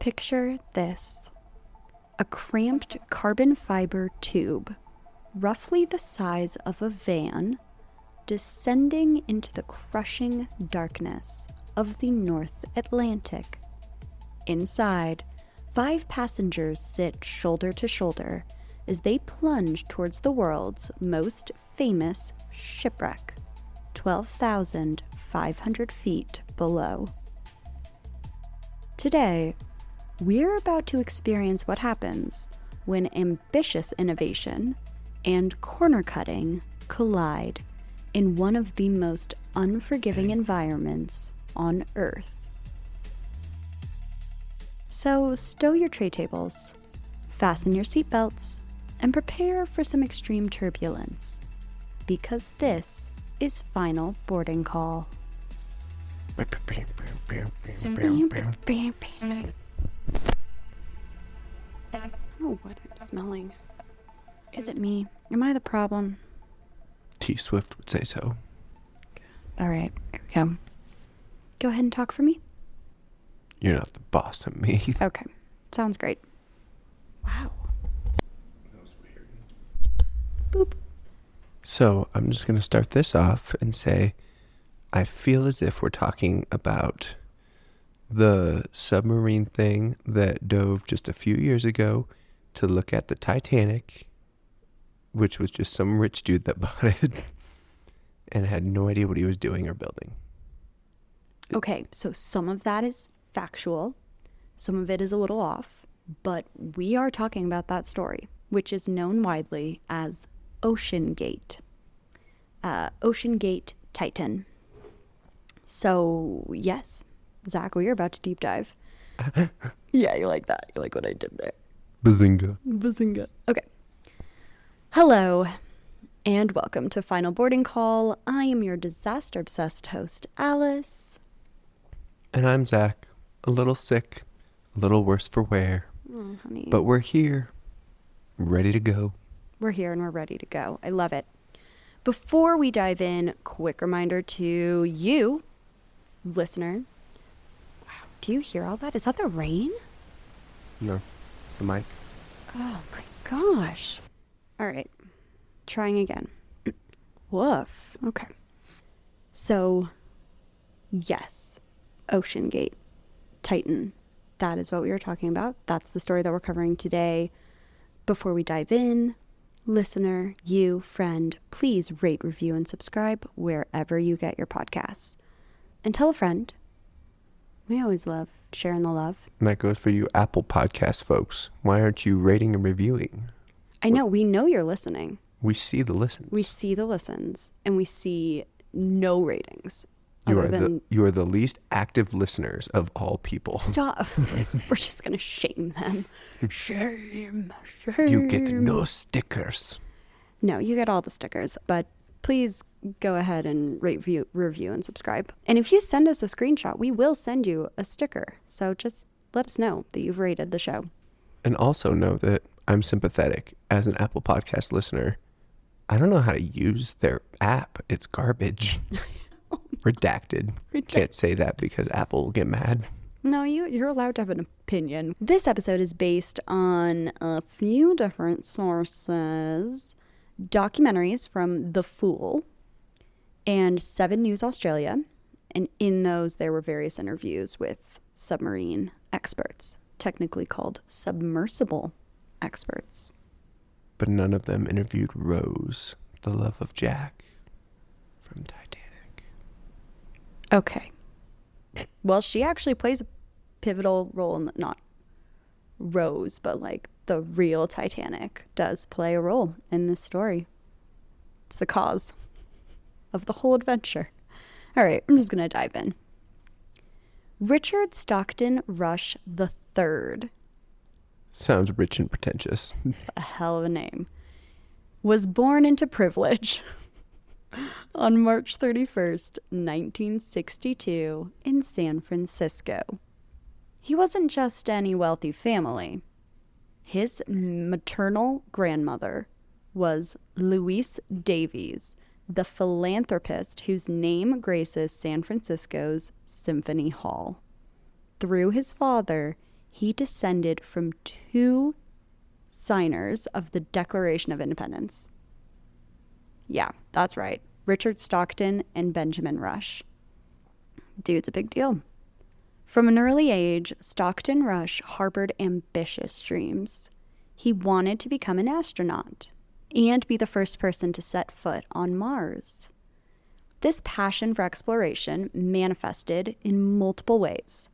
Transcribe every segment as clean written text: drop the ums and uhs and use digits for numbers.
Picture this. A cramped carbon fiber tube, roughly the size of a van, descending into the crushing darkness of the North Atlantic. Inside, 5 passengers sit shoulder to shoulder as they plunge towards the world's most famous shipwreck, 12,500 feet below. Today, we're about to experience what happens when ambitious innovation and corner cutting collide in one of the most unforgiving environments on Earth. So stow your tray tables, fasten your seatbelts, and prepare for some extreme turbulence, because this is Final Boarding Call. I don't know what I'm smelling. Is it me? Am I the problem? T Swift would say so. All right, here we go. Go ahead and talk for me. You're not the boss of me. Okay, sounds great. Wow. That was weird. Boop. So I'm just going to start this off and say, I feel as if we're talking about the submarine thing that dove just a few years ago to look at the Titanic, which was just some rich dude that bought it and had no idea what he was doing or building. Okay, so some of that is factual, some of it is a little off, but we are talking about that story, which is known widely as OceanGate. OceanGate Titan. So, yes, Zach, we are about to deep dive. Yeah, you like that. You like what I did there. Bazinga. Bazinga. Okay. Hello, and welcome to Final Boarding Call. I am your disaster-obsessed host, Alice. And I'm Zach. A little sick, a little worse for wear. Oh, honey. But we're here, ready to go. We're here and we're ready to go. I love it. Before we dive in, quick reminder to you, listener. Wow, do you hear all that? Is that the rain? No, the mic. Oh my gosh. All right, trying again. Woof. Okay. So, yes, OceanGate Titan. That is what we were talking about. That's the story that we're covering today. Before we dive in, listener, you, friend, please rate, review, and subscribe wherever you get your podcasts. And tell a friend. We always love sharing the love. And that goes for you Apple Podcast folks. Why aren't you rating and reviewing? I know, we know you're listening. We see the listens. We see the listens, and we see no ratings. You are the least active listeners of all people. Stop. We're just going to shame them. Shame. You get no stickers. No, you get all the stickers, but please go ahead and rate, review, and subscribe. And if you send us a screenshot, we will send you a sticker. So just let us know that you've rated the show. And also know that I'm sympathetic as an Apple Podcast listener. I don't know how to use their app. It's garbage. Redacted. Can't say that because Apple will get mad. No, you're allowed to have an opinion. This episode is based on a few different sources. Documentaries from The Fool and 7 News Australia. And in those, there were various interviews with submarine experts, technically called submersible experts. But none of them interviewed Rose, the love of Jack, from Titanic. Okay. Well, she actually plays a pivotal role in not Rose, but like the real Titanic does play a role in this story. It's the cause of the whole adventure. All right, I'm just going to dive in. Richard Stockton Rush III. Sounds rich and pretentious. A hell of a name. Was born into privilege on March 31st, 1962 in San Francisco. He wasn't just any wealthy family. His maternal grandmother was Louise Davies, the philanthropist whose name graces San Francisco's Symphony Hall. Through his father, he descended from two signers of the Declaration of Independence. Yeah, that's right. Richard Stockton and Benjamin Rush. Dude's a big deal. From an early age, Stockton Rush harbored ambitious dreams. He wanted to become an astronaut and be the first person to set foot on Mars. This passion for exploration manifested in multiple ways.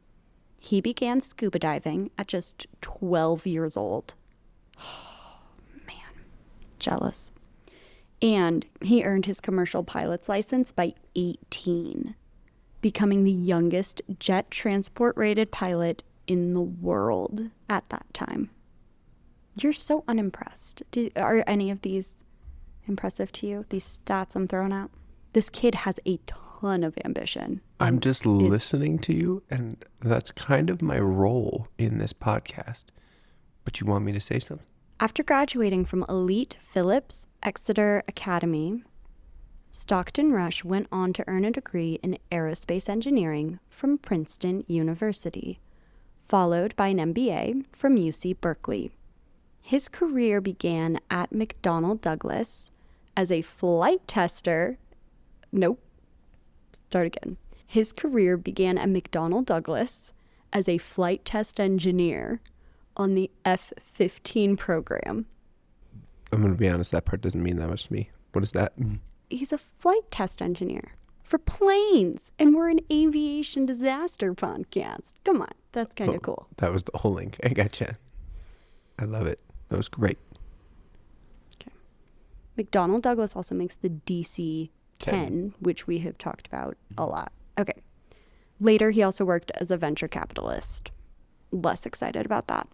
He began scuba diving at just 12 years old. Oh, man, jealous. And he earned his commercial pilot's license by 18, becoming the youngest jet transport rated pilot in the world at that time. You're so unimpressed. Are any of these impressive to you? These stats I'm throwing out? This kid has a ton of ambition. I'm just listening to you, and that's kind of my role in this podcast. But you want me to say something? After graduating from elite Phillips Exeter Academy, Stockton Rush went on to earn a degree in aerospace engineering from Princeton University, followed by an MBA from UC Berkeley. His career began at McDonnell Douglas as a flight tester. His career began at McDonnell Douglas as a flight test engineer on the F-15 program. I'm going to be honest, that part doesn't mean that much to me. What is that? He's a flight test engineer for planes, and we're an aviation disaster podcast. Come on, that's kind of cool. That was the whole link. I gotcha. I love it. That was great. Okay. McDonnell Douglas also makes the DC-10, which we have talked about a lot. Okay. Later, he also worked as a venture capitalist. Less excited about that.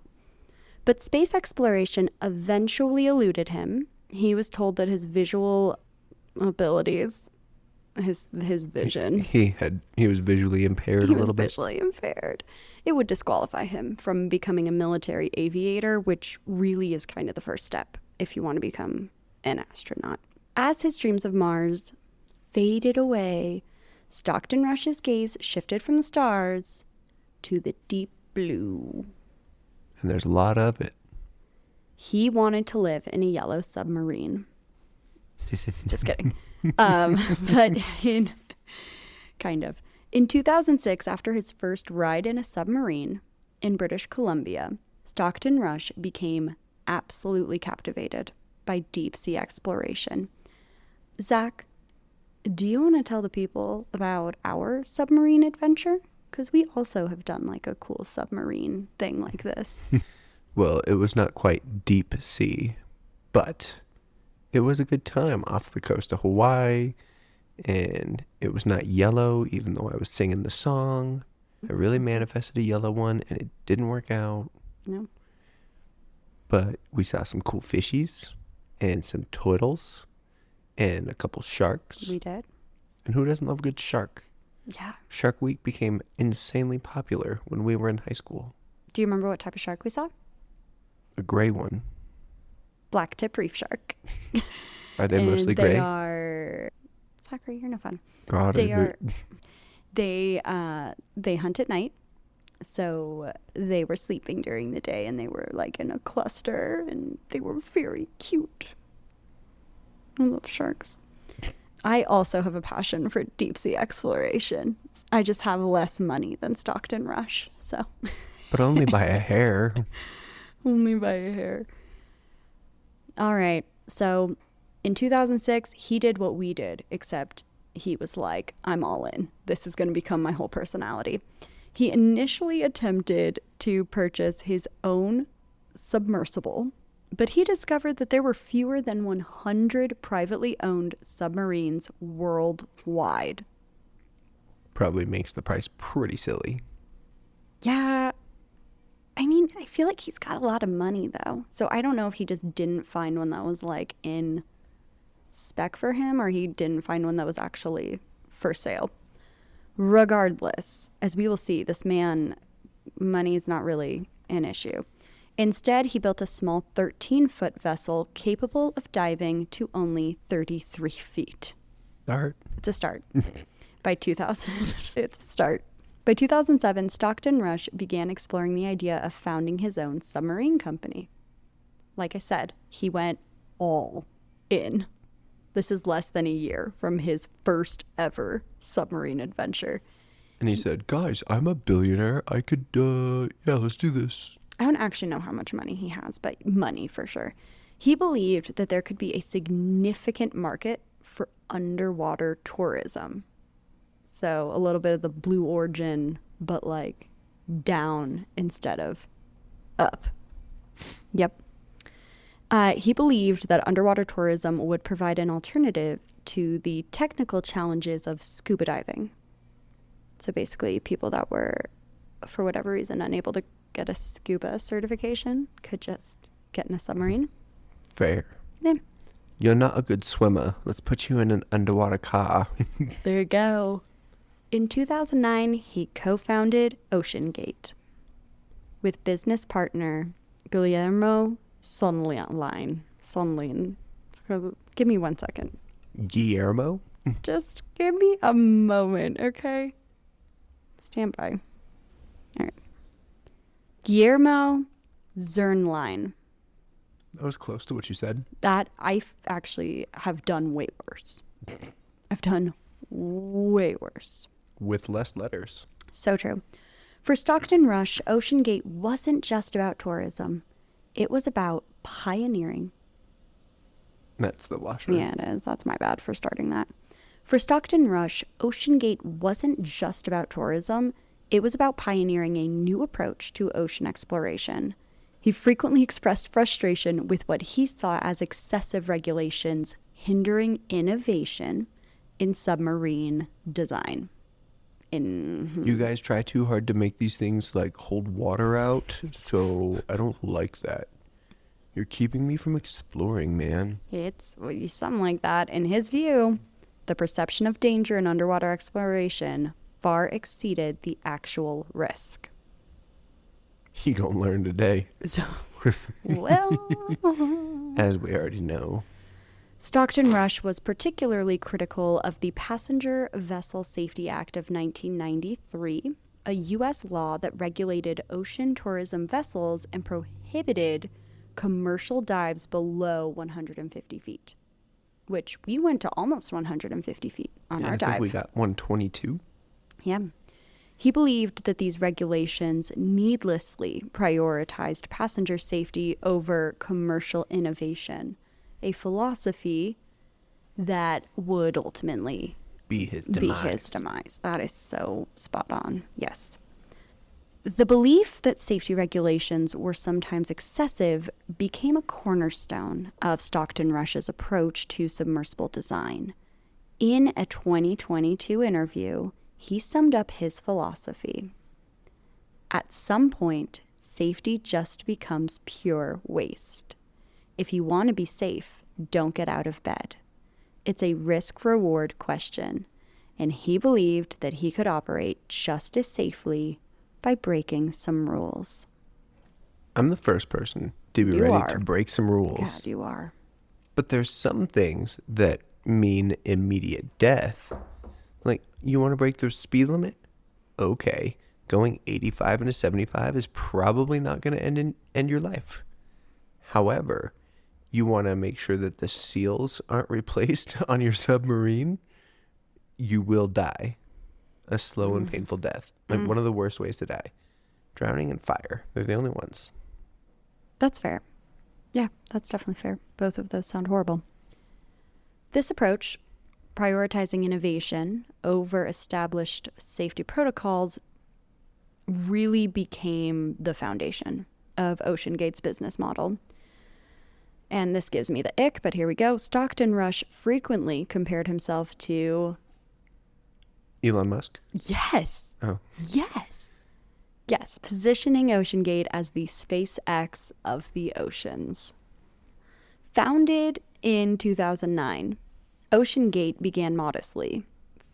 But space exploration eventually eluded him. He was told that his visual abilities, his vision. He was visually impaired a little bit. He was visually impaired. It would disqualify him from becoming a military aviator, which really is kind of the first step if you want to become an astronaut. As his dreams of Mars faded away, Stockton Rush's gaze shifted from the stars to the deep blue. And there's a lot of it. He wanted to live in a yellow submarine. Just kidding. But in 2006, after his first ride in a submarine in British Columbia, Stockton Rush became absolutely captivated by deep sea exploration. Zach, do you want to tell the people about our submarine adventure? Because we also have done like a cool submarine thing like this. Well, it was not quite deep sea, but it was a good time off the coast of Hawaii, and it was not yellow, even though I was singing the song. I really manifested a yellow one, and it didn't work out. No. But we saw some cool fishies, and some turtles, and a couple sharks. We did. And who doesn't love a good shark? Yeah. Shark Week became insanely popular when we were in high school. Do you remember what type of shark we saw? A gray one. Black tip reef shark. Are they mostly gray? They are... Zachary, you're no fun. God, they hunt at night. So they were sleeping during the day, and they were like in a cluster, and they were very cute. I love sharks. I also have a passion for deep sea exploration. I just have less money than Stockton Rush, so. But only by a hair. Only by a hair. All right. So in 2006, he did what we did, except he was like, I'm all in. This is going to become my whole personality. He initially attempted to purchase his own submersible, but he discovered that there were fewer than 100 privately owned submarines worldwide. Probably makes the price pretty silly. Yeah. I mean, I feel like he's got a lot of money, though. So I don't know if he just didn't find one that was, like, in spec for him, or he didn't find one that was actually for sale. Regardless, as we will see, this man, money is not really an issue. Instead, he built a small 13-foot vessel capable of diving to only 33 feet. Start. It's a start. By 2000, it's a start. By 2007, Stockton Rush began exploring the idea of founding his own submarine company. Like I said, he went all in. This is less than a year from his first ever submarine adventure. And he said, guys, I'm a billionaire. I could, let's do this. I don't actually know how much money he has, but money for sure. He believed that there could be a significant market for underwater tourism. So a little bit of the Blue Origin, but like down instead of up. Yep. He believed that underwater tourism would provide an alternative to the technical challenges of scuba diving. So basically, people that were, for whatever reason, unable to get a scuba certification could just get in a submarine. Fair. Yeah. You're not a good swimmer. Let's put you in an underwater car. There you go. In 2009, he co-founded OceanGate with business partner Guillermo Sonlin. Give me 1 second. Guillermo? Just give me a moment, okay? Stand by. All right. Guillermo Zernline. That was close to what you said. That I actually have done way worse. I've done way worse. With less letters. So true. For Stockton Rush, OceanGate wasn't just about tourism. It was about pioneering. That's the washer. Yeah, it is. That's my bad for starting that. For Stockton Rush, OceanGate wasn't just about tourism. It was about pioneering a new approach to ocean exploration. He frequently expressed frustration with what he saw as excessive regulations hindering innovation in submarine design. You guys try too hard to make these things like hold water out, so I don't like that. You're keeping me from exploring, man. It's something like that. In his view, the perception of danger in underwater exploration far exceeded the actual risk. He gonna learn today. So, well, as we already know. Stockton Rush was particularly critical of the Passenger Vessel Safety Act of 1993, a U.S. law that regulated ocean tourism vessels and prohibited commercial dives below 150 feet, which we went to almost 150 feet on our dive. I think we got 122. Yeah. He believed that these regulations needlessly prioritized passenger safety over commercial innovation, a philosophy that would ultimately be his demise. That is so spot on. Yes. The belief that safety regulations were sometimes excessive became a cornerstone of Stockton Rush's approach to submersible design. In a 2022 interview, he summed up his philosophy. At some point, safety just becomes pure waste. If you want to be safe, don't get out of bed. It's a risk-reward question, and he believed that he could operate just as safely by breaking some rules. I'm the first person to be ready to break some rules. God, you are. But there's some things that mean immediate death. Like, you want to break the speed limit? Okay. Going 85 into 75 is probably not going to end your life. However, you want to make sure that the seals aren't replaced on your submarine, you will die a slow and painful death. Like one of the worst ways to die. Drowning and fire. They're the only ones. That's fair. Yeah, that's definitely fair. Both of those sound horrible. This approach, prioritizing innovation over established safety protocols, really became the foundation of OceanGate's business model. And this gives me the ick, but here we go. Stockton Rush frequently compared himself to Elon Musk? Yes. Oh. Yes. Yes, positioning OceanGate as the SpaceX of the oceans. Founded in 2009, OceanGate began modestly,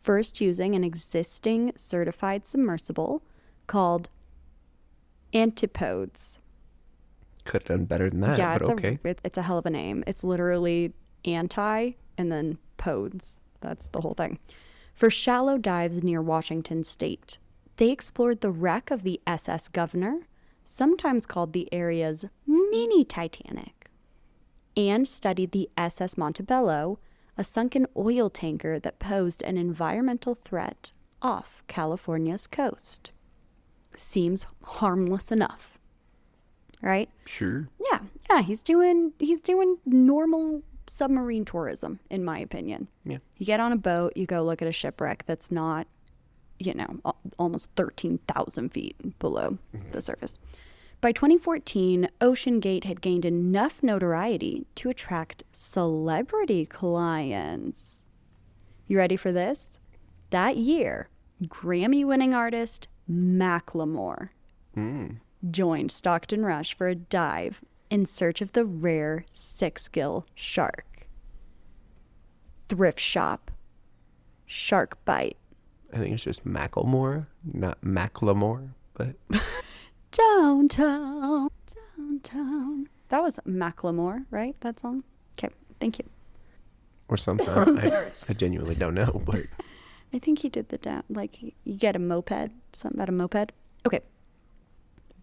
first using an existing certified submersible called Antipodes. Could have done better than that, Yeah, but okay. It's a hell of a name. It's literally anti and then podes. That's the whole thing. For shallow dives near Washington State. They explored the wreck of the SS Governor, sometimes called the area's mini Titanic, and studied the SS Montebello, a sunken oil tanker that posed an environmental threat off California's coast. Seems harmless enough, right? Sure. Yeah, he's doing normal submarine tourism, in my opinion. Yeah. You get on a boat, you go look at a shipwreck that's not, almost 13,000 feet below the surface. By 2014, OceanGate had gained enough notoriety to attract celebrity clients. You ready for this? That year, Grammy-winning artist Macklemore joined Stockton Rush for a dive in search of the rare six-gill shark. Thrift shop. Shark bite. I think it's just Macklemore, not Macklemore, but Downtown. That was Macklemore, right? That song? Okay, thank you. or something. I genuinely don't know, but I think he did you get a moped, something about a moped. Okay.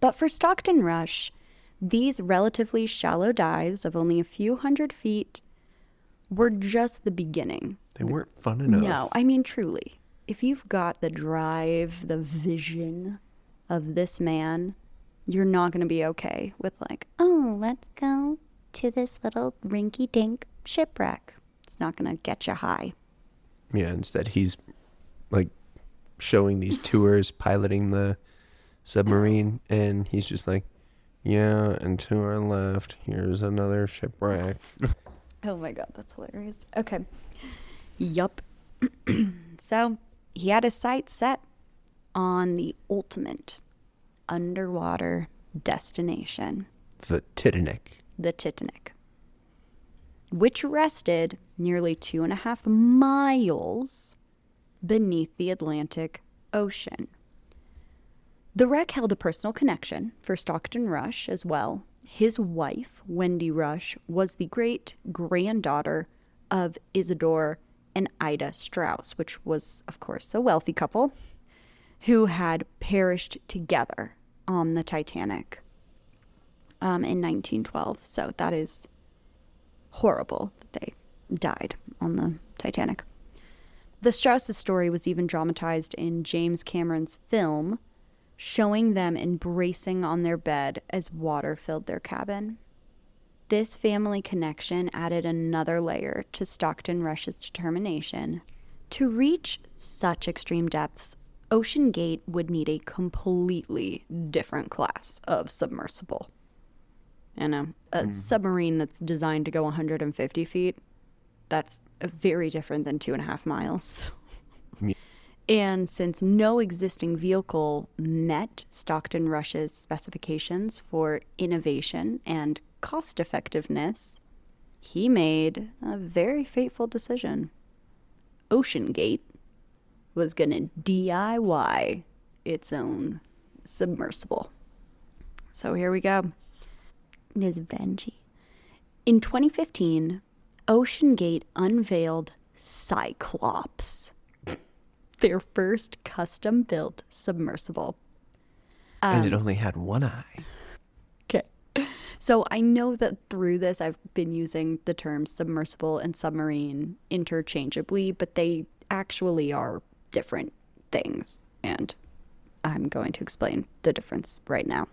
But for Stockton Rush, these relatively shallow dives of only a few hundred feet were just the beginning. they weren't fun enough. No, I mean, truly. If you've got the drive, the vision of this man, you're not going to be okay with let's go to this little rinky-dink shipwreck. It's not going to get you high. Yeah, instead he's showing these tours, piloting the submarine, and he's just like, yeah, and to our left, here's another shipwreck. Oh my God, that's hilarious. Okay. Yup. So he had his sights set on the ultimate underwater destination, The Titanic. the Titanic, which rested nearly 2.5 miles beneath the Atlantic Ocean. The wreck held a personal connection for Stockton Rush as well. His wife, Wendy Rush, was the great-granddaughter of Isidore and Ida Strauss, which was, of course, a wealthy couple who had perished together on the Titanic in 1912. So that is horrible that they died on the Titanic. The Strauss' story was even dramatized in James Cameron's film, showing them embracing on their bed as water filled their cabin. This family connection added another layer to Stockton Rush's determination. To reach such extreme depths, OceanGate would need a completely different class of submersible. A submarine that's designed to go 150 feet, that's very different than 2.5 miles. Yeah. And since no existing vehicle met Stockton Rush's specifications for innovation and cost effectiveness, he made a very fateful decision. OceanGate was going to DIY its own submersible. So here we go. Ms. Benji. In 2015, OceanGate unveiled Cyclops, their first custom-built submersible. And it only had one eye. Okay. So I know that through this I've been using the terms submersible and submarine interchangeably, but they actually are different things. And I'm going to explain the difference right now.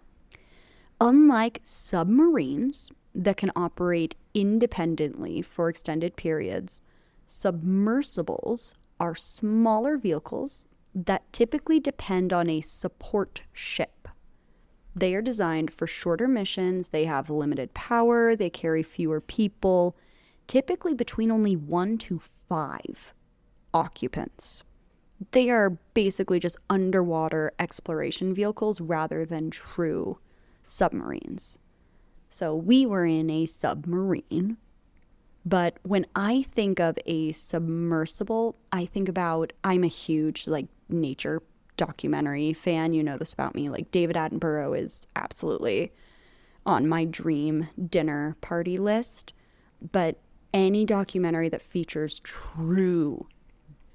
Unlike submarines that can operate independently for extended periods, submersibles are smaller vehicles that typically depend on a support ship. They are designed for shorter missions, they have limited power, they carry fewer people, typically between only 1 to 5 occupants. They are basically just underwater exploration vehicles rather than true submarines. So we were in a submarine, but when I think of a submersible, I'm a huge nature documentary fan. You know this about me. David Attenborough is absolutely on my dream dinner party list. But any documentary that features true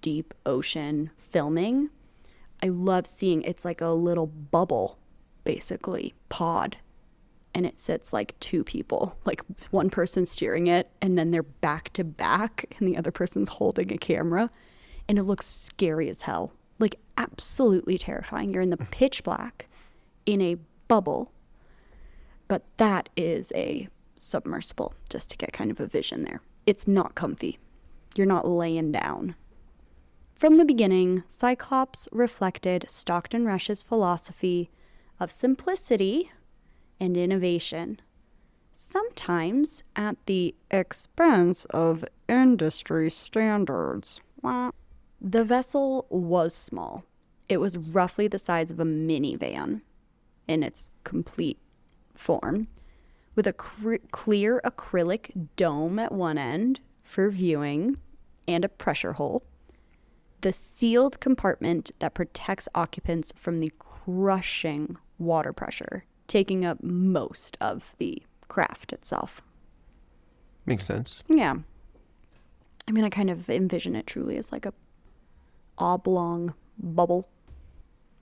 deep ocean filming, I love seeing it's like a little bubble, basically, pod. And it sits like two people, like one person steering it, and then they're back to back, and the other person's holding a camera. And it looks scary as hell. Like absolutely terrifying. You're in the pitch black in a bubble. But that is a submersible, just to get kind of a vision there. It's not comfy. You're not laying down. From the beginning, Cyclops reflected Stockton Rush's philosophy of simplicity and innovation, sometimes at the expense of industry standards. The vessel was small. It was roughly the size of a minivan in its complete form, with a clear acrylic dome at one end for viewing and a pressure hole. The sealed compartment that protects occupants from the crushing water pressure, taking up most of the craft itself. Makes sense. Yeah. I mean, I kind of envision it truly as like a oblong bubble.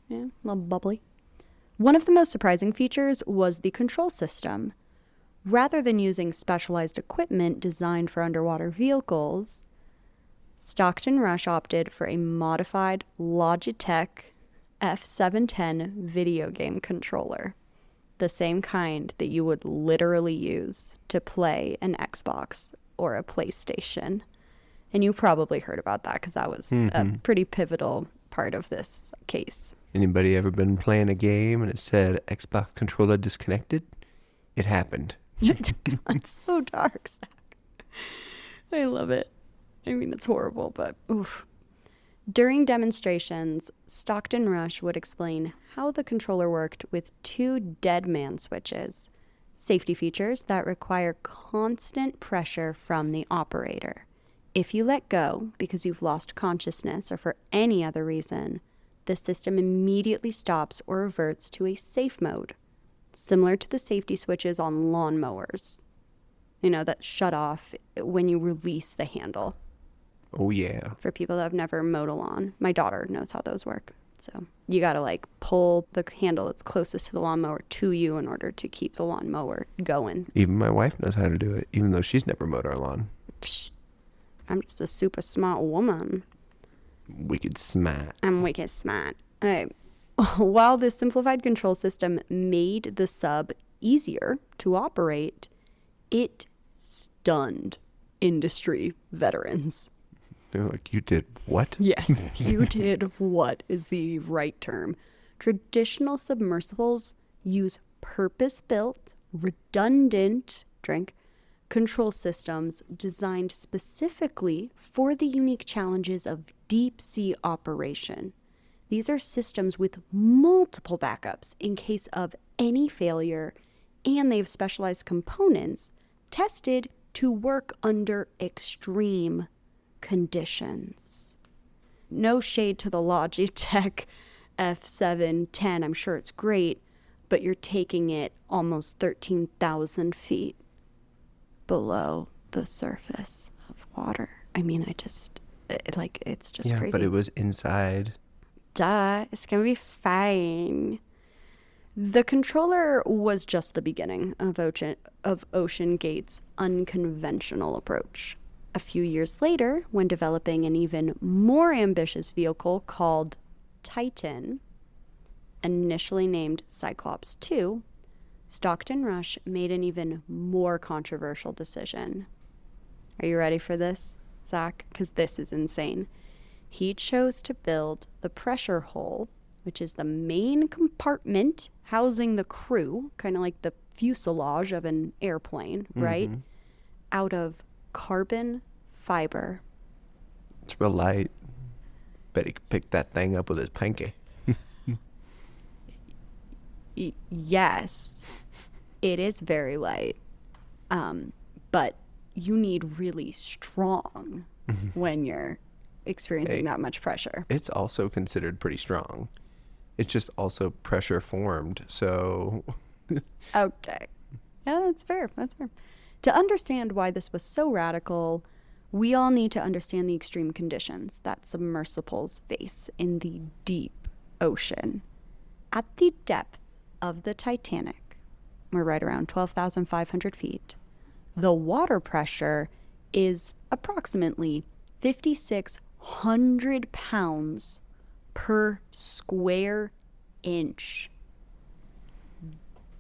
Yeah, a little bubbly. One of the most surprising features was the control system. Rather than using specialized equipment designed for underwater vehicles, Stockton Rush opted for a modified Logitech F710 video game controller, the same kind that you would literally use to play an Xbox or a PlayStation. And you probably heard about that because that was a pretty pivotal part of this case. Anybody ever been playing a game and it said Xbox controller disconnected? It happened. It's so dark, Zach. I love it. I mean, it's horrible, but oof. During demonstrations, Stockton Rush would explain how the controller worked with two dead man switches, safety features that require constant pressure from the operator. If you let go because you've lost consciousness or for any other reason, the system immediately stops or reverts to a safe mode, similar to the safety switches on lawnmowers, that shut off when you release the handle. Oh, yeah. For people that have never mowed a lawn, my daughter knows how those work. So you got to pull the handle that's closest to the lawnmower to you in order to keep the lawnmower going. Even my wife knows how to do it, even though she's never mowed our lawn. Psh, I'm just a super smart woman. Wicked smart. I'm wicked smart. All right. While this simplified control system made the sub easier to operate, it stunned industry veterans. They're like, you did what? Yes, you did what is the right term. Traditional submersibles use purpose-built, redundant control systems designed specifically for the unique challenges of deep sea operation. These are systems with multiple backups in case of any failure, and they have specialized components tested to work under extreme conditions. No shade to the Logitech F710. I'm sure it's great, but you're taking it almost 13,000 feet below the surface of water. I mean, it's just crazy. But it was inside. Duh, it's gonna be fine. The controller was just the beginning of OceanGate's unconventional approach. A few years later, when developing an even more ambitious vehicle called Titan, initially named Cyclops 2, Stockton Rush made an even more controversial decision. Are you ready for this, Zach? Because this is insane. He chose to build the pressure hull, which is the main compartment housing the crew, kind of like the fuselage of an airplane, right? Out of carbon fiber. It's real light. Bet he could pick that thing up with his pinky. Yes, it is very light. But you need really strong when you're experiencing that much pressure. It's also considered pretty strong. It's just also pressure formed, so... Okay. Yeah, that's fair. That's fair. To understand why this was so radical, we all need to understand the extreme conditions that submersibles face in the deep ocean. At the depth of the Titanic, we're right around 12,500 feet, the water pressure is approximately 5,600 pounds per square inch.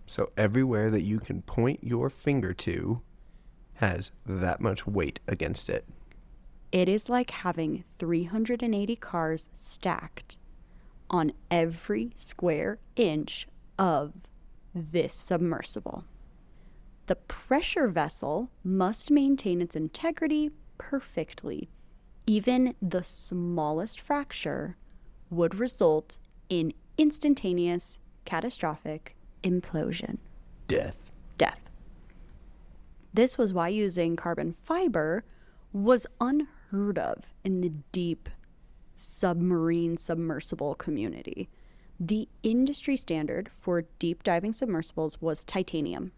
So everywhere that you can point your finger to has that much weight against it. It is like having 380 cars stacked on every square inch of this submersible. The pressure vessel must maintain its integrity perfectly. Even the smallest fracture would result in instantaneous, catastrophic implosion. Death. This was why using carbon fiber was unheard of in the deep submarine submersible community. The industry standard for deep diving submersibles was titanium.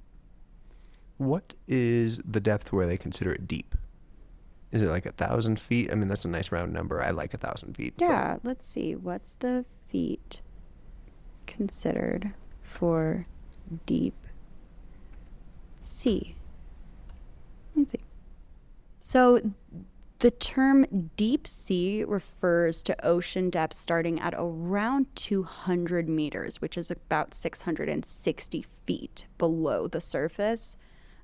What is the depth where they consider it deep? Is it like 1,000 feet? I mean, that's a nice round number. I like 1,000 feet. Yeah, let's see. What's the feet considered for deep sea? Let's see. So the term deep sea refers to ocean depth starting at around 200 meters, which is about 660 feet below the surface.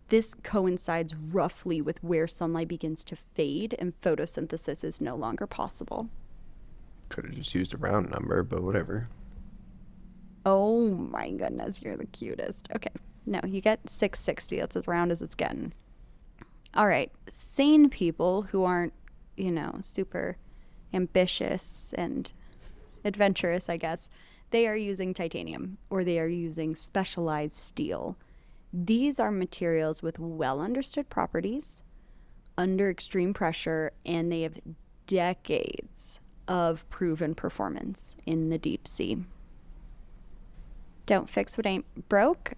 This coincides roughly with where sunlight begins to fade and photosynthesis is no longer possible. Could have just used a round number, but whatever. Oh my goodness, you're the cutest. Okay, no, you get 660. That's as round as it's getting. All right, sane people who aren't, super ambitious and adventurous, I guess, they are using titanium or they are using specialized steel. These are materials with well understood properties under extreme pressure, and they have decades of proven performance in the deep sea. Don't fix what ain't broke.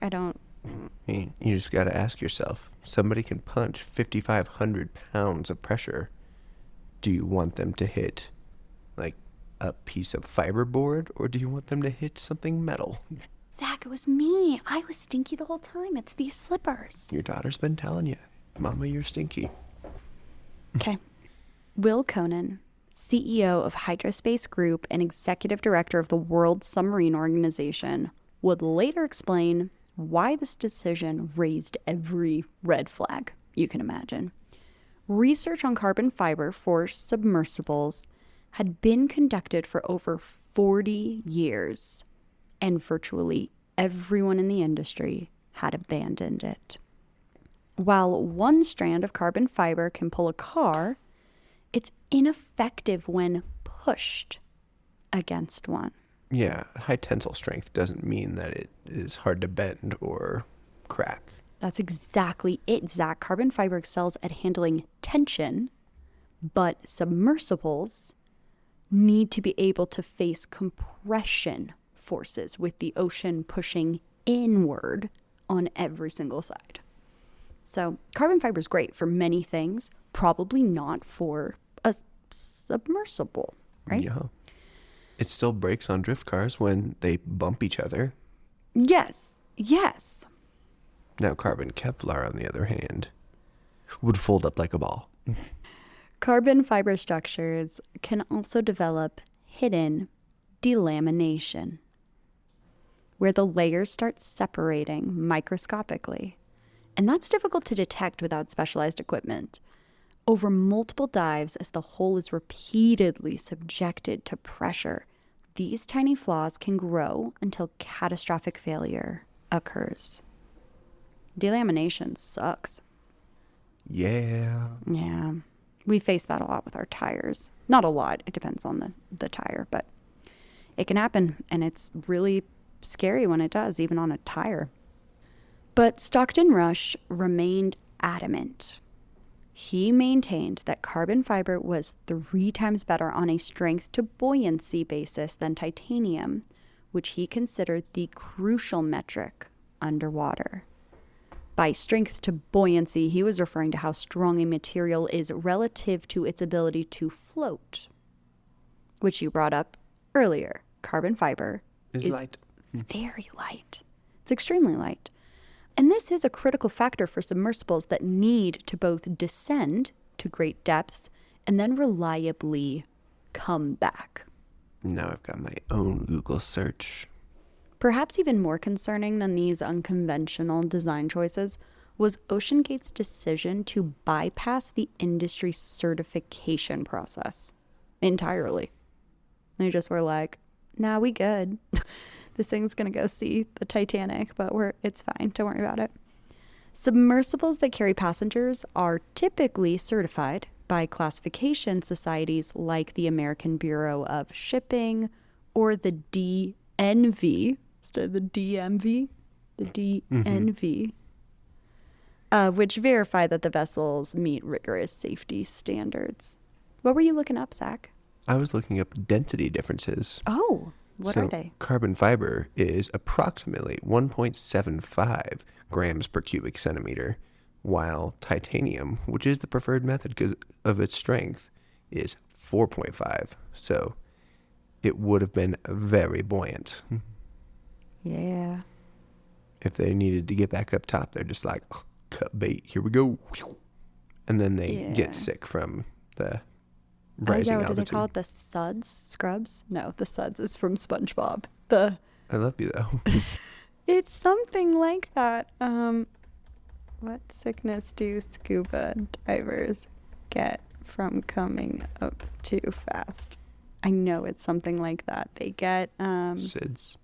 You just got to ask yourself, somebody can punch 5,500 pounds of pressure. Do you want them to hit like a piece of fiberboard, or do you want them to hit something metal? Zach, it was me. I was stinky the whole time. It's these slippers. Your daughter's been telling you, Mama, you're stinky. Okay. Will Conan, CEO of Hydrospace Group and executive director of the World Submarine Organization, would later explain why this decision raised every red flag you can imagine. Research on carbon fiber for submersibles had been conducted for over 40 years, and virtually everyone in the industry had abandoned it. While one strand of carbon fiber can pull a car, it's ineffective when pushed against one. Yeah, high tensile strength doesn't mean that it is hard to bend or crack. That's exactly it, Zach. Carbon fiber excels at handling tension, but submersibles need to be able to face compression forces with the ocean pushing inward on every single side. So carbon fiber is great for many things, probably not for a submersible, right? Yeah. It still breaks on drift cars when they bump each other. Yes. Now carbon Kevlar, on the other hand, would fold up like a ball. Carbon fiber structures can also develop hidden delamination, where the layers start separating microscopically. And that's difficult to detect without specialized equipment. Over multiple dives, as the hull is repeatedly subjected to pressure, these tiny flaws can grow until catastrophic failure occurs. Delamination sucks. Yeah. Yeah. We face that a lot with our tires. Not a lot. It depends on the tire, but it can happen, and it's really scary when it does, even on a tire. But Stockton Rush remained adamant. He maintained that carbon fiber was 3 times better on a strength to buoyancy basis than titanium, which he considered the crucial metric underwater. By strength to buoyancy, he was referring to how strong a material is relative to its ability to float, which you brought up earlier. carbon fiber Is light. very light. It's extremely light. And this is a critical factor for submersibles that need to both descend to great depths and then reliably come back. Now I've got my own Google search. Perhaps even more concerning than these unconventional design choices was OceanGate's decision to bypass the industry certification process entirely. They just were like, nah, we good. This thing's going to go see the Titanic, but it's fine. Don't worry about it. Submersibles that carry passengers are typically certified by classification societies like the American Bureau of Shipping or the DNV, instead of the DMV, the DNV, which verify that the vessels meet rigorous safety standards. What were you looking up, Zach? I was looking up density differences. Oh, what are they? Carbon fiber is approximately 1.75 grams per cubic centimeter, while titanium, which is the preferred method because of its strength, is 4.5. So it would have been very buoyant. Yeah. If they needed to get back up top, they're just like, oh, cut bait, here we go. And then they get sick from the rising what altitude. do they call it? The suds? Scrubs? No, the suds is from SpongeBob. I love you, though. It's something like that. What sickness do scuba divers get from coming up too fast? I know it's something like that. They get SIDS.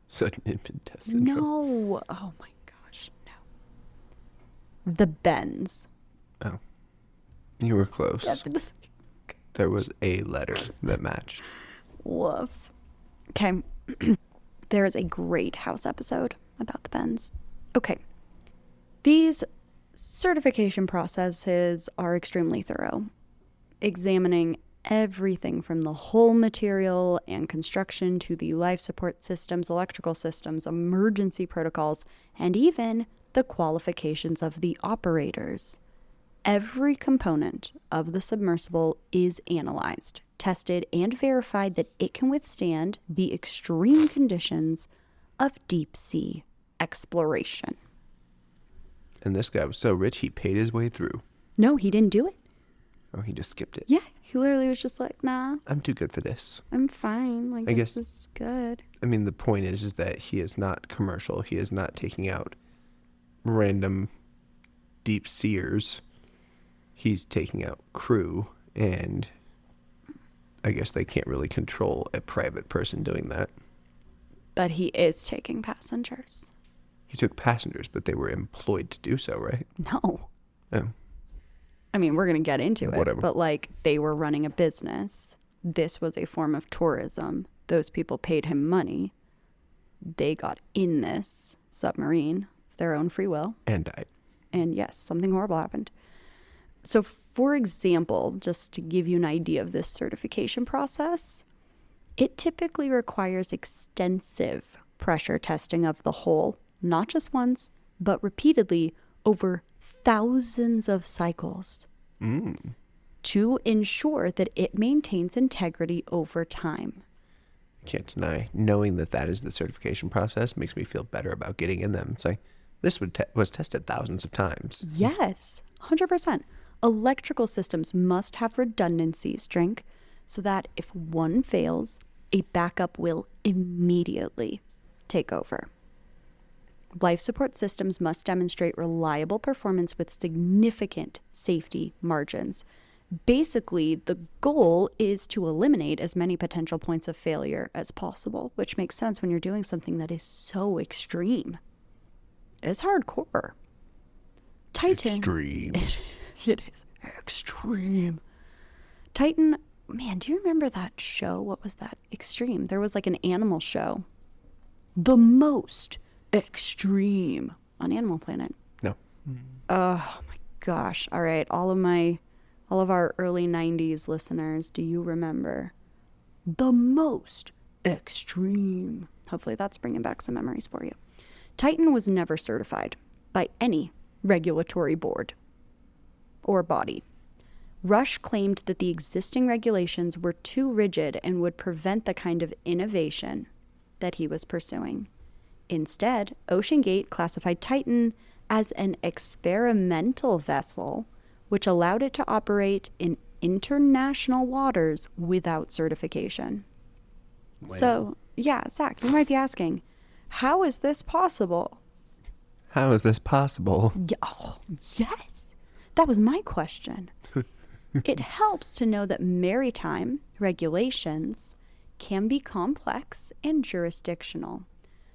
Sudden infant death syndrome. No. Oh my gosh, no. The bends. Oh. You were close. There was a letter that matched. Woof. Okay. There is a great House episode about the bends. Okay. These certification processes are extremely thorough, examining everything from the whole material and construction to the life support systems, electrical systems, emergency protocols, and even the qualifications of the operators. Every component of the submersible is analyzed, tested, and verified that it can withstand the extreme conditions of deep sea exploration. And this guy was so rich, he paid his way through. No, he didn't do it. Oh, he just skipped it. Yeah, he literally was just like, nah, I'm too good for this. I'm fine. Like, I this guess- is good. I mean, the point is that he is not commercial. He is not taking out random deep seers. He's taking out crew, and I guess they can't really control a private person doing that. But he is taking passengers. He took passengers, but they were employed to do so, right? No. Oh. I mean, we're going to get into it. Whatever. But, like, they were running a business. This was a form of tourism. Those people paid him money. They got in this submarine of their own free will. And died. And yes, something horrible happened. So, for example, just to give you an idea of this certification process, it typically requires extensive pressure testing of the hull, not just once, but repeatedly over thousands of cycles to ensure that it maintains integrity over time. Can't deny, knowing that that is the certification process makes me feel better about getting in them. It's like, this was tested thousands of times. Yes, 100%. Electrical systems must have redundancy strength so that if one fails, a backup will immediately take over. Life support systems must demonstrate reliable performance with significant safety margins. Basically, the goal is to eliminate as many potential points of failure as possible, which makes sense when you're doing something that is so extreme. It's hardcore. Titan. Extreme. It is extreme. Titan, man, do you remember that show? What was that? Extreme. There was like an animal show. The most extreme on Animal Planet. No. Oh my gosh. All right. All of our early 90s listeners, do you remember the most extreme? Hopefully that's bringing back some memories for you. Titan was never certified by any regulatory board or body. Rush claimed that the existing regulations were too rigid and would prevent the kind of innovation that he was pursuing. Instead, OceanGate classified Titan as an experimental vessel, which allowed it to operate in international waters without certification. Wow. So, yeah, Zach, you might be asking, how is this possible? How is this possible? Yes, that was my question. It helps to know that maritime regulations can be complex and jurisdictional.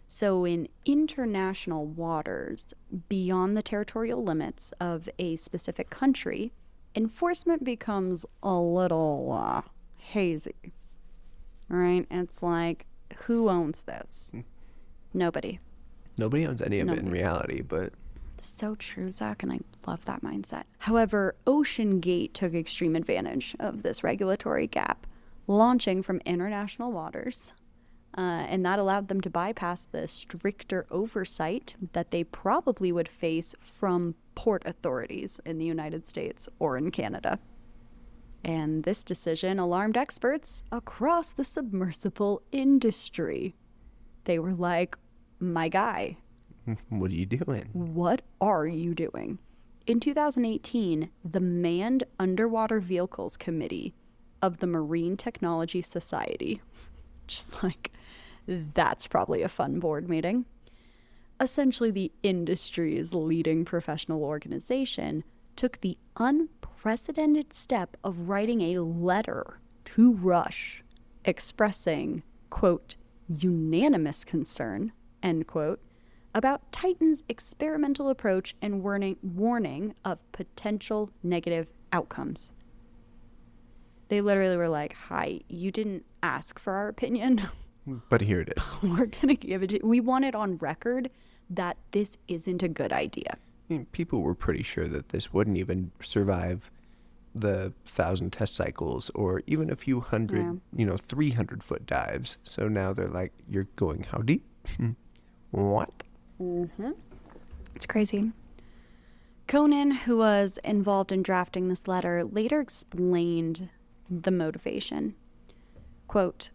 So, in international waters beyond the territorial limits of a specific country, enforcement becomes a little hazy. Right? It's like, who owns this? Nobody. Nobody owns any of it in Nobody. reality, but So true, Zach, and I love that mindset. However, OceanGate took extreme advantage of this regulatory gap, launching from international waters, and that allowed them to bypass the stricter oversight that they probably would face from port authorities in the United States or in Canada. And this decision alarmed experts across the submersible industry. They were like, my guy, what are you doing? what are you doing? In 2018, the Manned Underwater Vehicles Committee of the Marine Technology Society, just like, that's probably a fun board meeting. Essentially, the industry's leading professional organization took the unprecedented step of writing a letter to Rush expressing, quote, unanimous concern, end quote, about Titan's experimental approach and warning of potential negative outcomes. They literally were like, hi, you didn't ask for our opinion. But here it is. We're going to give it to you. We want it on record that this isn't a good idea. I mean, people were pretty sure that this wouldn't even survive the 1,000 test cycles or even a few hundred, 300-foot dives. So now they're like, you're going how deep? What? It's crazy. Conan, who was involved in drafting this letter, later explained the motivation. Quote,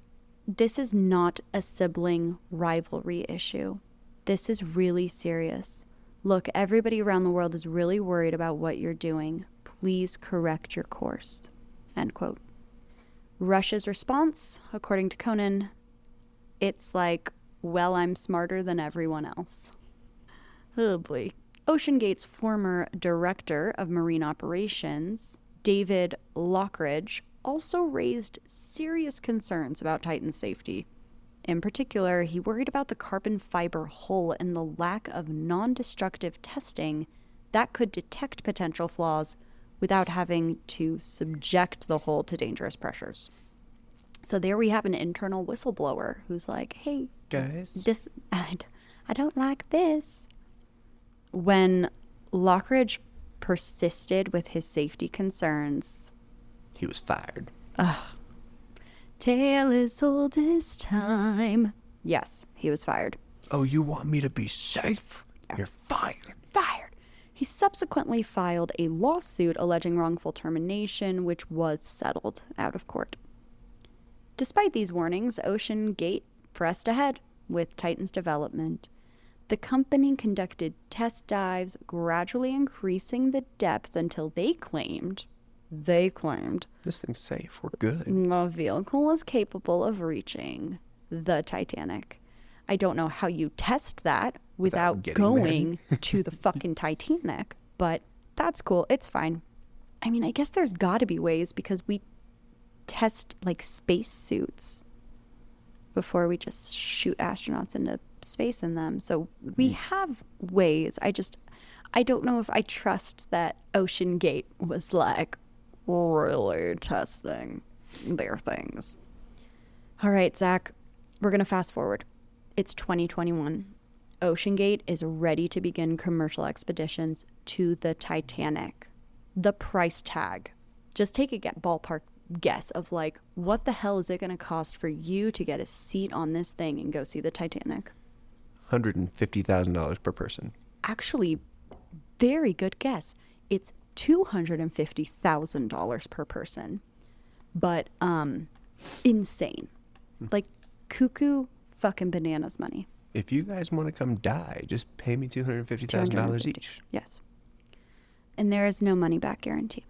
this is not a sibling rivalry issue. This is really serious. Look, everybody around the world is really worried about what you're doing. Please correct your course. End quote. Rush's response, according to Conan, it's like, well, I'm smarter than everyone else. Oh boy. OceanGate's former director of marine operations, David Lockridge, also raised serious concerns about Titan's safety. In particular, he worried about the carbon fiber hull and the lack of non-destructive testing that could detect potential flaws without having to subject the hull to dangerous pressures. So there we have an internal whistleblower who's like, hey, Guys? I don't like this. When Lockridge persisted with his safety concerns, He was fired. tale as old as time. Yes, he was fired. Oh, you want me to be safe? Yeah. You're fired. Fired. He subsequently filed a lawsuit alleging wrongful termination, which was settled out of court. Despite these warnings, OceanGate pressed ahead with Titan's development. The company conducted test dives, gradually increasing the depth until they claimed This thing's safe. We're good. the vehicle was capable of reaching the Titanic. I don't know how you test that without getting going to the fucking Titanic, but that's cool. It's fine. I mean, I guess there's got to be ways because we test like space suits before we just shoot astronauts into space in them. So we have ways. I don't know if I trust that OceanGate was like really testing their things. All right, Zach, we're going to fast forward. It's 2021. OceanGate is ready to begin commercial expeditions to the Titanic. The price tag. Just take a ballpark guess of like, what the hell is it going to cost for you to get a seat on this thing and go see the Titanic? $150,000 per person. Actually, very good guess. It's $250,000 per person. But insane. Like cuckoo fucking bananas money. If you guys want to come die, just pay me $250,000 each. Yes. And there is no money back guarantee.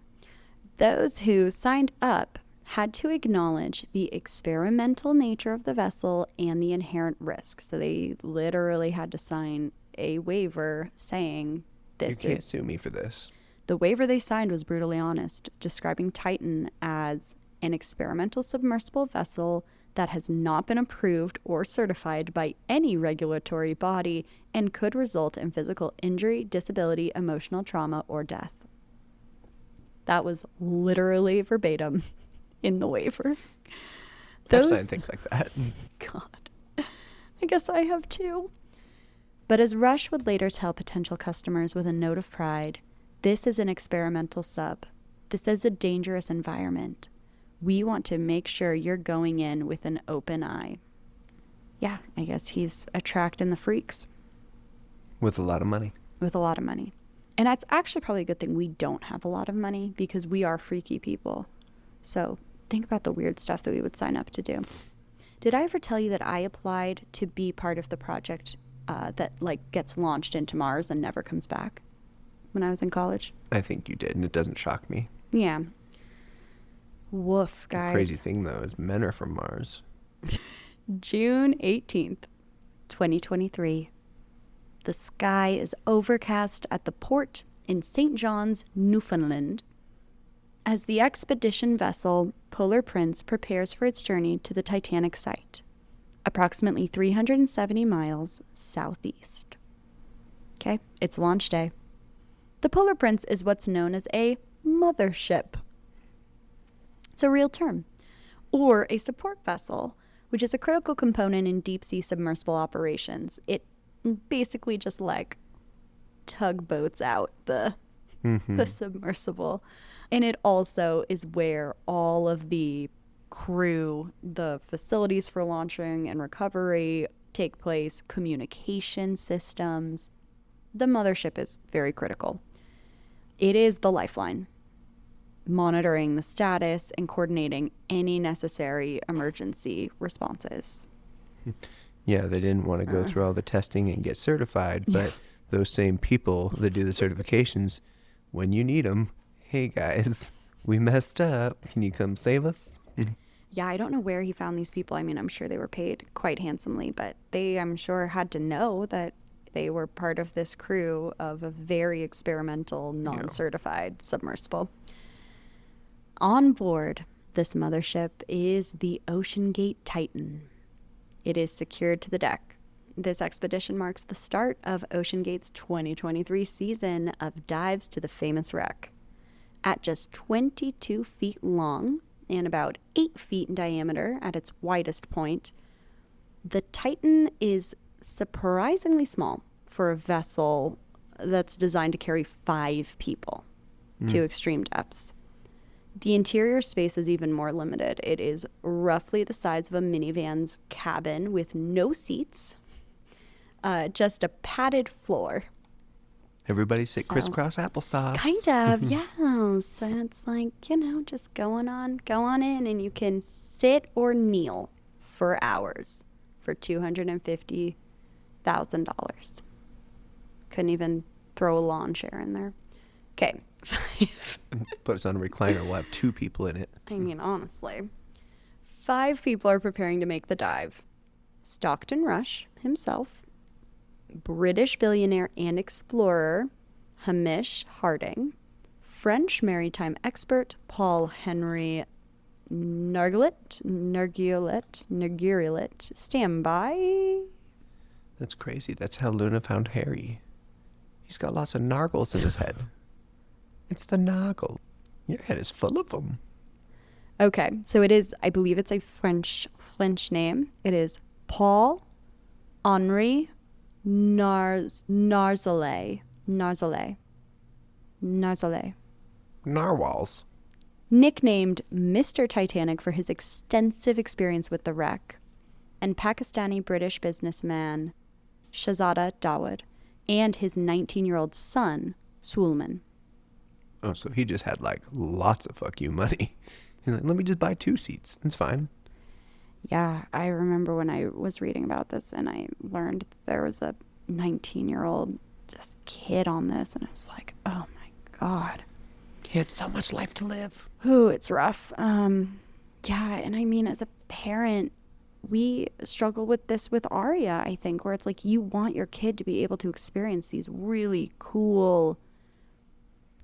Those who signed up had to acknowledge the experimental nature of the vessel and the inherent risk. So they literally had to sign a waiver saying this. You can't sue me for this. The waiver they signed was brutally honest, describing Titan as an experimental submersible vessel that has not been approved or certified by any regulatory body and could result in physical injury, disability, emotional trauma, or death. That was literally verbatim in the waiver. I've signed things like that. God. I guess I have too. But as Rush would later tell potential customers with a note of pride, this is an experimental sub. This is a dangerous environment. We want to make sure you're going in with an open eye. Yeah, I guess he's attracting the freaks. With a lot of money. With a lot of money. And that's actually probably a good thing we don't have a lot of money because we are freaky people. So think about the weird stuff that we would sign up to do. Did I ever tell you that I applied to be part of the project that like gets launched into Mars and never comes back when I was in college? I think you did, and it doesn't shock me. Yeah. Woof, guys. The crazy thing, though, is men are from Mars. June 18th, 2023. The sky is overcast at the port in St. John's, Newfoundland, as the expedition vessel Polar Prince prepares for its journey to the Titanic site, approximately 370 miles southeast. Okay, it's launch day. The Polar Prince is what's known as a mothership. It's a real term. Or a support vessel, which is a critical component in deep-sea submersible operations. It basically just like tugboats out the submersible. And it also is where all of the crew, the facilities for launching and recovery take place, communication systems. The mothership is very critical. It is the lifeline, monitoring the status and coordinating any necessary emergency responses. Yeah, they didn't want to go through all the testing and get certified, but those same people that do the certifications, when you need them, hey guys, we messed up. Can you come save us? Yeah, I don't know where he found these people. I mean, I'm sure they were paid quite handsomely, but they, I'm sure, had to know that they were part of this crew of a very experimental, non-certified submersible. On board this mothership is the OceanGate Titan. It is secured to the deck. This expedition marks the start of OceanGate's 2023 season of dives to the famous wreck. At just 22 feet long and about 8 feet in diameter at its widest point, the Titan is surprisingly small for a vessel that's designed to carry 5 people to extreme depths. The interior space is even more limited. It is roughly the size of a minivan's cabin with no seats, just a padded floor. Everybody sit crisscross applesauce. Kind of, yeah. So it's like, just go on in, and you can sit or kneel for hours for $250,000. Couldn't even throw a lawn chair in there. Okay. Put us on a recliner. We'll have 2 people in it. I mean, honestly. 5 people are preparing to make the dive. Stockton Rush himself, British billionaire and explorer Hamish Harding, French maritime expert Paul Henry Nargulet, stand by. That's crazy. That's how Luna found Harry. He's got lots of nargles in his head. It's the nargle. Your head is full of them. Okay, so it is, I believe it's a French name. It is Paul Henri Narzolet. Narwhals. Nicknamed Mr. Titanic for his extensive experience with the wreck, and Pakistani-British businessman Shahzada Dawood, and his 19-year-old son, Sulman. Oh, so he just had like lots of fuck you money. He's like, let me just buy 2 seats. It's fine. Yeah, I remember when I was reading about this and I learned that there was a 19-year-old just kid on this, and I was like, oh my God. He had so much life to live. Ooh, it's rough. Yeah, and I mean, as a parent, we struggle with this with Aria, I think, where it's like you want your kid to be able to experience these really cool,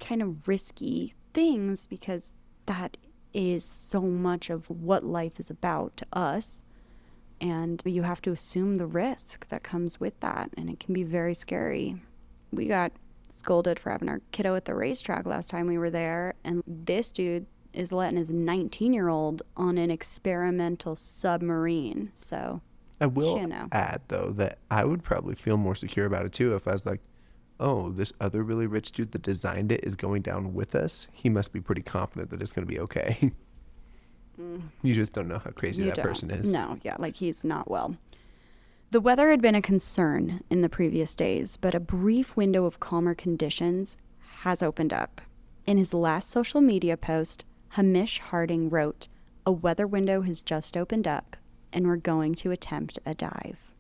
kind of risky things because that is so much of what life is about to us. And you have to assume the risk that comes with that. And it can be very scary. We got scolded for having our kiddo at the racetrack last time we were there. And this dude is letting his 19-year-old on an experimental submarine. So, I will you know. add, though, that I would probably feel more secure about it, too, if I was like, oh, this other really rich dude that designed it is going down with us. He must be pretty confident that it's going to be okay. You just don't know how crazy that person is. No, yeah, like he's not well. The weather had been a concern in the previous days, but a brief window of calmer conditions has opened up. In his last social media post, Hamish Harding wrote, "A weather window has just opened up, and we're going to attempt a dive."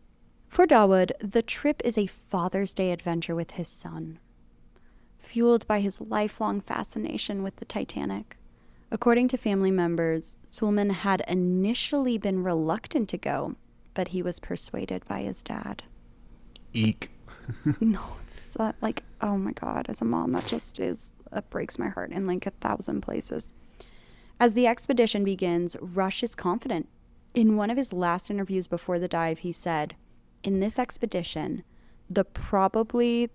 For Dawood, the trip is a Father's Day adventure with his son, fueled by his lifelong fascination with the Titanic. According to family members, Sulman had initially been reluctant to go, but he was persuaded by his dad. Eek. No, it's like, oh my God, as a mom, that breaks my heart in like 1,000 places. As the expedition begins, Rush is confident. In one of his last interviews before the dive, he said, "In this expedition, the probability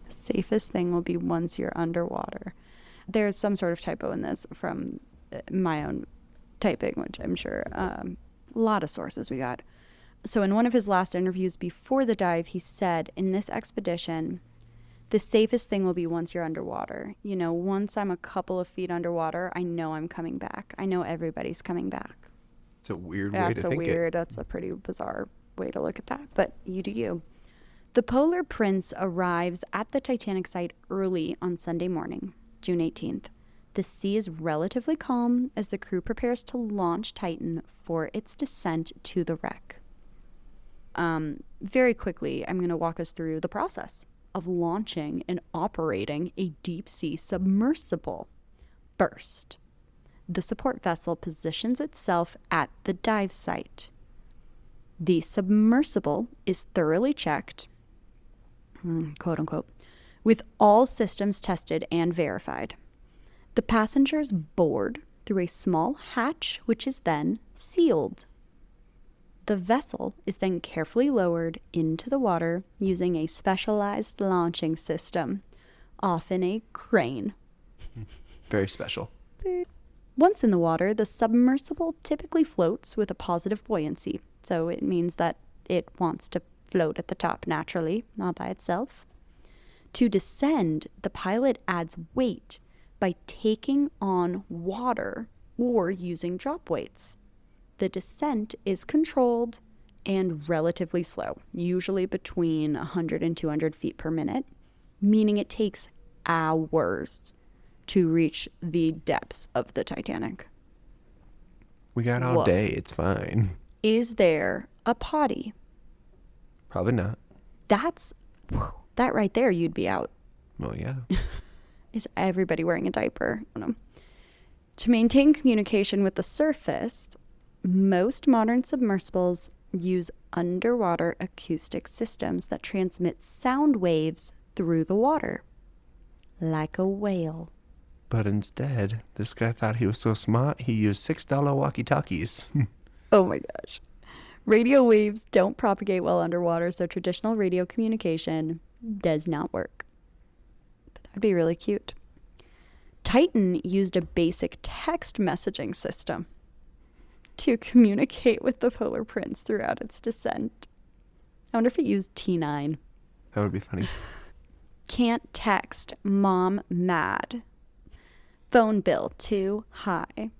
safest thing will be once you're underwater." There's some sort of typo in this from my own typing, which I'm sure a lot of sources we got. So in one of his last interviews before the dive, he said, "In this expedition, the safest thing will be once you're underwater. You know, once I'm a couple of feet underwater, I know I'm coming back. I know everybody's coming back." It's a weird way to think it. That's a pretty bizarre way to look at that, but you do you. The Polar Prince arrives at the Titanic site early on Sunday morning, June 18th. The sea is relatively calm as the crew prepares to launch Titan for its descent to the wreck. Very quickly, I'm going to walk us through the process of launching and operating a deep-sea submersible. First, the support vessel positions itself at the dive site. The submersible is thoroughly checked, quote unquote, with all systems tested and verified. The passengers board through a small hatch, which is then sealed. The vessel is then carefully lowered into the water using a specialized launching system, often a crane. Very special. Once in the water, the submersible typically floats with a positive buoyancy, so it means that it wants to float at the top naturally, not by itself. To descend, the pilot adds weight by taking on water or using drop weights. The descent is controlled and relatively slow, usually between 100 and 200 feet per minute, meaning it takes hours to reach the depths of the Titanic. We got all Woof. day. It's fine. Is there a potty? Probably not. That right there, you'd be out. Well, yeah. Is everybody wearing a diaper? I don't know. To maintain communication with the surface, most modern submersibles use underwater acoustic systems that transmit sound waves through the water, like a whale. But instead, this guy thought he was so smart, he used $6 walkie-talkies. Oh my gosh. Radio waves don't propagate well underwater, so traditional radio communication does not work. But that'd be really cute. Titan used a basic text messaging system to communicate with the Polar Prince throughout its descent. I wonder if it used T9. That would be funny. Can't text, mom mad. Phone bill too high.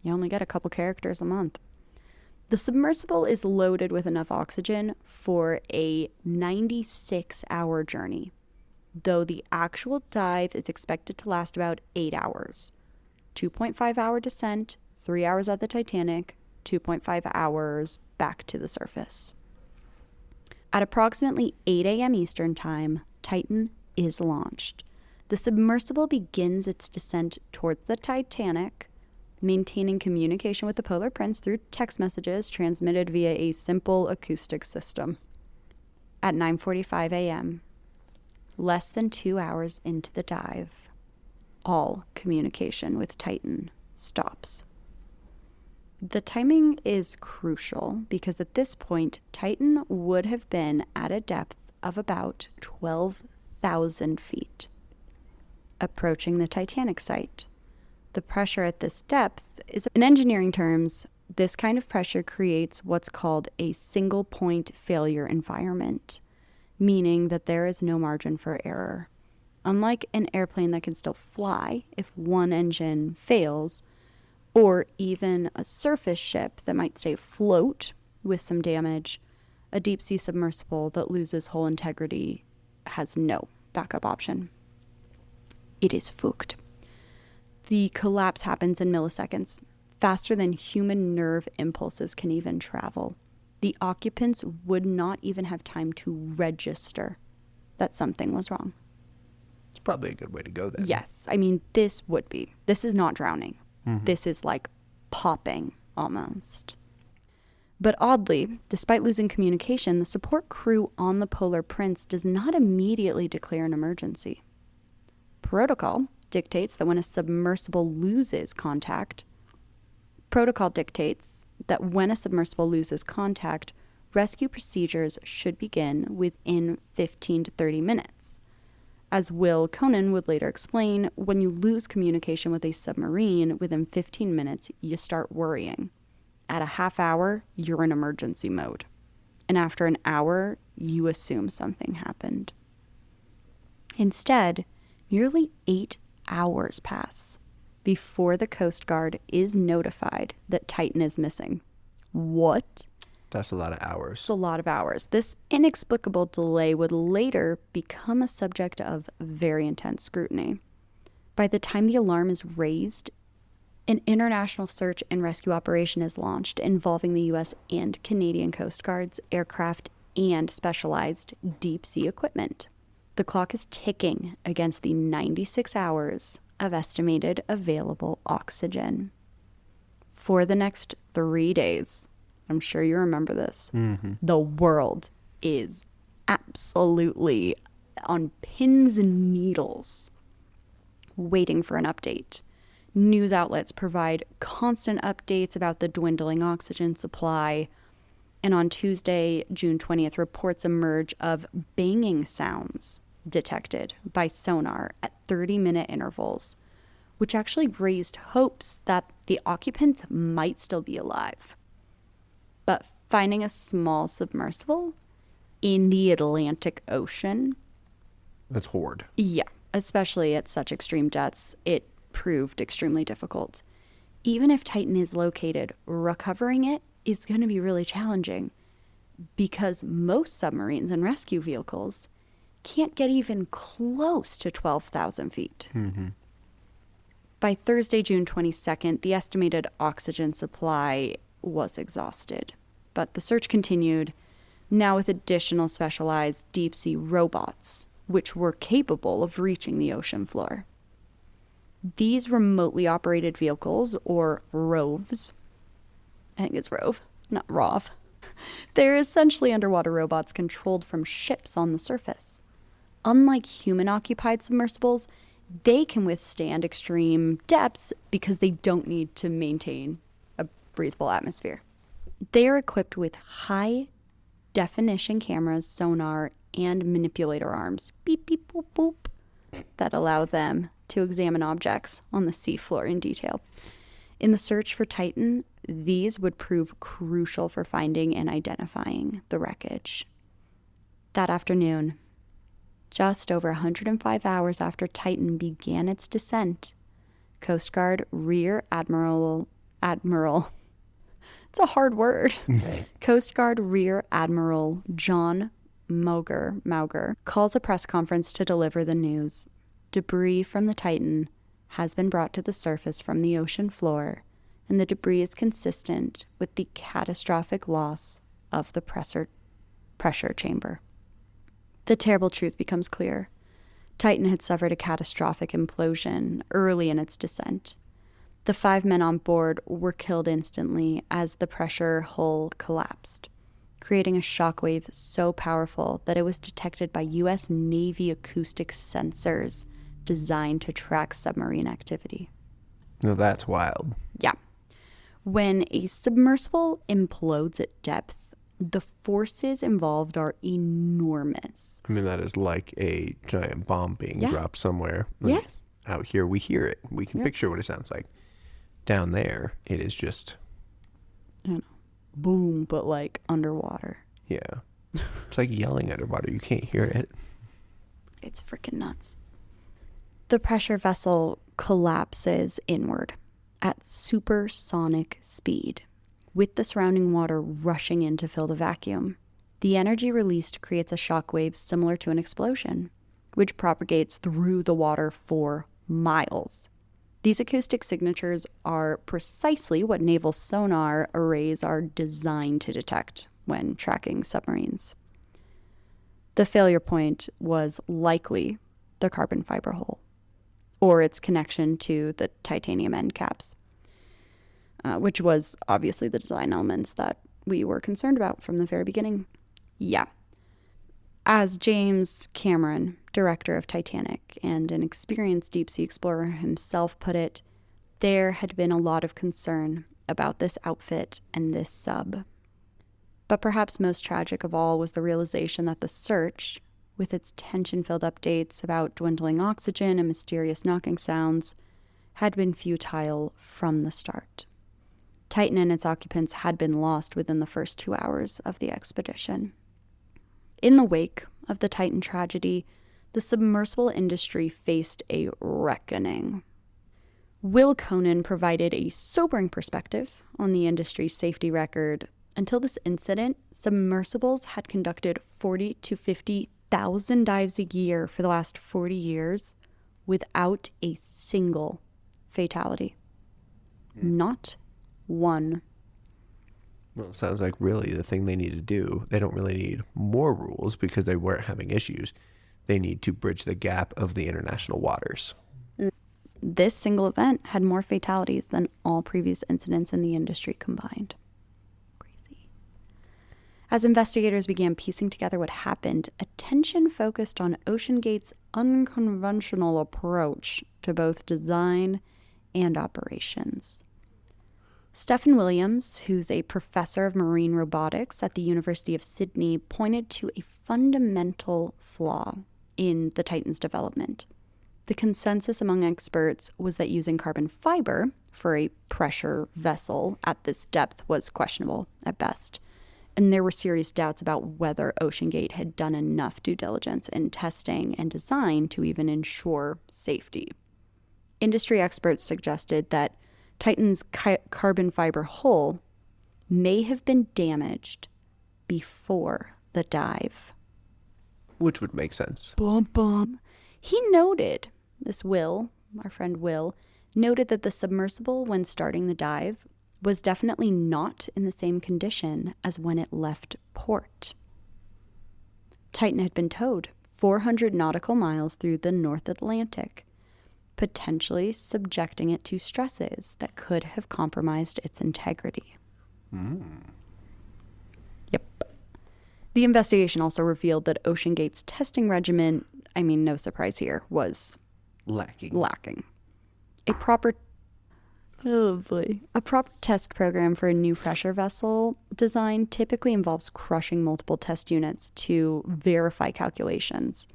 You only get a couple characters a month. The submersible is loaded with enough oxygen for a 96-hour journey, though the actual dive is expected to last about 8 hours. 2.5-hour descent, 3 hours at the Titanic, 2.5 hours back to the surface. At approximately 8 a.m. Eastern Time, Titan is launched. The submersible begins its descent towards the Titanic, maintaining communication with the Polar Prince through text messages transmitted via a simple acoustic system. At 9:45 a.m., less than 2 hours into the dive, all communication with Titan stops. The timing is crucial because at this point, Titan would have been at a depth of about 12,000 feet, approaching the Titanic site. The pressure at this depth is, in engineering terms, this kind of pressure creates what's called a single point failure environment, meaning that there is no margin for error. Unlike an airplane that can still fly if one engine fails, or even a surface ship that might stay afloat with some damage, a deep sea submersible that loses hull integrity has no backup option. It is fucked. The collapse happens in milliseconds, faster than human nerve impulses can even travel. The occupants would not even have time to register that something was wrong. It's probably a good way to go then. Yes, I mean, this would be. This is not drowning. This is like popping almost. But oddly, despite losing communication, the support crew on the Polar Prince does not immediately declare an emergency. Protocol dictates that when a submersible loses contact, rescue procedures should begin within 15 to 30 minutes. As Will Conan would later explain, when you lose communication with a submarine within 15 minutes, you start worrying. At a half hour, you're in emergency mode. And after an hour, you assume something happened. Instead, nearly 8 hours pass before the Coast Guard is notified that Titan is missing. What? That's a lot of hours. It's a lot of hours. This inexplicable delay would later become a subject of very intense scrutiny. By the time the alarm is raised, an international search and rescue operation is launched involving the U.S. and Canadian Coast Guards, aircraft, and specialized deep sea equipment. The clock is ticking against the 96 hours of estimated available oxygen. For the next 3 days, I'm sure you remember this, the world is absolutely on pins and needles waiting for an update. News outlets provide constant updates about the dwindling oxygen supply. And on Tuesday, June 20th, reports emerge of banging sounds detected by sonar at 30-minute intervals, which actually raised hopes that the occupants might still be alive. But finding a small submersible in the Atlantic Ocean... That's horrid. Yeah, especially at such extreme depths, it proved extremely difficult. Even if Titan is located, recovering it is going to be really challenging because most submarines and rescue vehicles can't get even close to 12,000 feet. By Thursday, June 22nd, the estimated oxygen supply was exhausted, but the search continued, now with additional specialized deep-sea robots, which were capable of reaching the ocean floor. These remotely operated vehicles, or ROVs, I think it's ROV, not ROV, they're essentially underwater robots controlled from ships on the surface. Unlike human-occupied submersibles, they can withstand extreme depths because they don't need to maintain a breathable atmosphere. They are equipped with high-definition cameras, sonar, and manipulator arms, beep, beep, boop, boop, that allow them to examine objects on the seafloor in detail. In the search for Titan, these would prove crucial for finding and identifying the wreckage. That afternoon, just over 105 hours after Titan began its descent, Coast Guard Rear Admiral It's a hard word. Coast Guard Rear Admiral John Mauger calls a press conference to deliver the news. Debris from the Titan has been brought to the surface from the ocean floor, and the debris is consistent with the catastrophic loss of the pressure chamber. The terrible truth becomes clear. Titan had suffered a catastrophic implosion early in its descent. The 5 men on board were killed instantly as the pressure hull collapsed, creating a shockwave so powerful that it was detected by U.S. Navy acoustic sensors designed to track submarine activity. No, that's wild. Yeah. When a submersible implodes at depth, the forces involved are enormous. I mean, that is like a giant bomb being dropped somewhere. Yes. Out here, we hear it. We can picture what it sounds like. Down there, it is just... I know. Boom, but like underwater. Yeah. It's like yelling underwater. You can't hear it. It's freaking nuts. The pressure vessel collapses inward at supersonic speed, with the surrounding water rushing in to fill the vacuum. The energy released creates a shockwave similar to an explosion, which propagates through the water for miles. These acoustic signatures are precisely what naval sonar arrays are designed to detect when tracking submarines. The failure point was likely the carbon fiber hull, or its connection to the titanium end caps, which was obviously the design elements that we were concerned about from the very beginning. Yeah. As James Cameron, director of Titanic and an experienced deep-sea explorer himself put it, there had been a lot of concern about this outfit and this sub. But perhaps most tragic of all was the realization that the search, with its tension-filled updates about dwindling oxygen and mysterious knocking sounds, had been futile from the start. Titan and its occupants had been lost within the first 2 hours of the expedition. In the wake of the Titan tragedy, the submersible industry faced a reckoning. Will Conan provided a sobering perspective on the industry's safety record. Until this incident, submersibles had conducted 40 to 50,000 dives a year for the last 40 years without a single fatality. Not one. Well, it sounds like really the thing they need to do, they don't really need more rules because they weren't having issues. They need to bridge the gap of the international waters. This single event had more fatalities than all previous incidents in the industry combined. Crazy. As investigators began piecing together what happened, attention focused on OceanGate's unconventional approach to both design and operations. Stephen Williams, who's a professor of marine robotics at the University of Sydney, pointed to a fundamental flaw in the Titan's development. The consensus among experts was that using carbon fiber for a pressure vessel at this depth was questionable at best, and there were serious doubts about whether OceanGate had done enough due diligence in testing and design to even ensure safety. Industry experts suggested that Titan's carbon fiber hull may have been damaged before the dive. Which would make sense. Bum, bum. He noted, our friend Will, noted that the submersible, when starting the dive, was definitely not in the same condition as when it left port. Titan had been towed 400 nautical miles through the North Atlantic, potentially subjecting it to stresses that could have compromised its integrity. Yep. The investigation also revealed that OceanGate's testing regimen, no surprise here, was lacking. A proper test program for a new pressure vessel design typically involves crushing multiple test units to verify calculations,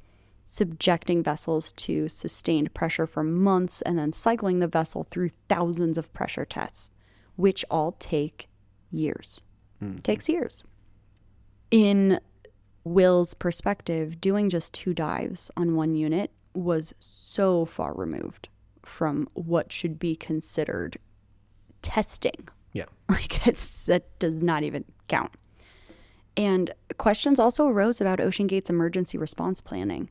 subjecting vessels to sustained pressure for months, and then cycling the vessel through thousands of pressure tests, which all take years. Takes years. In Will's perspective, doing just 2 dives on one unit was so far removed from what should be considered testing. Yeah. That does not even count. And questions also arose about OceanGate's emergency response planning.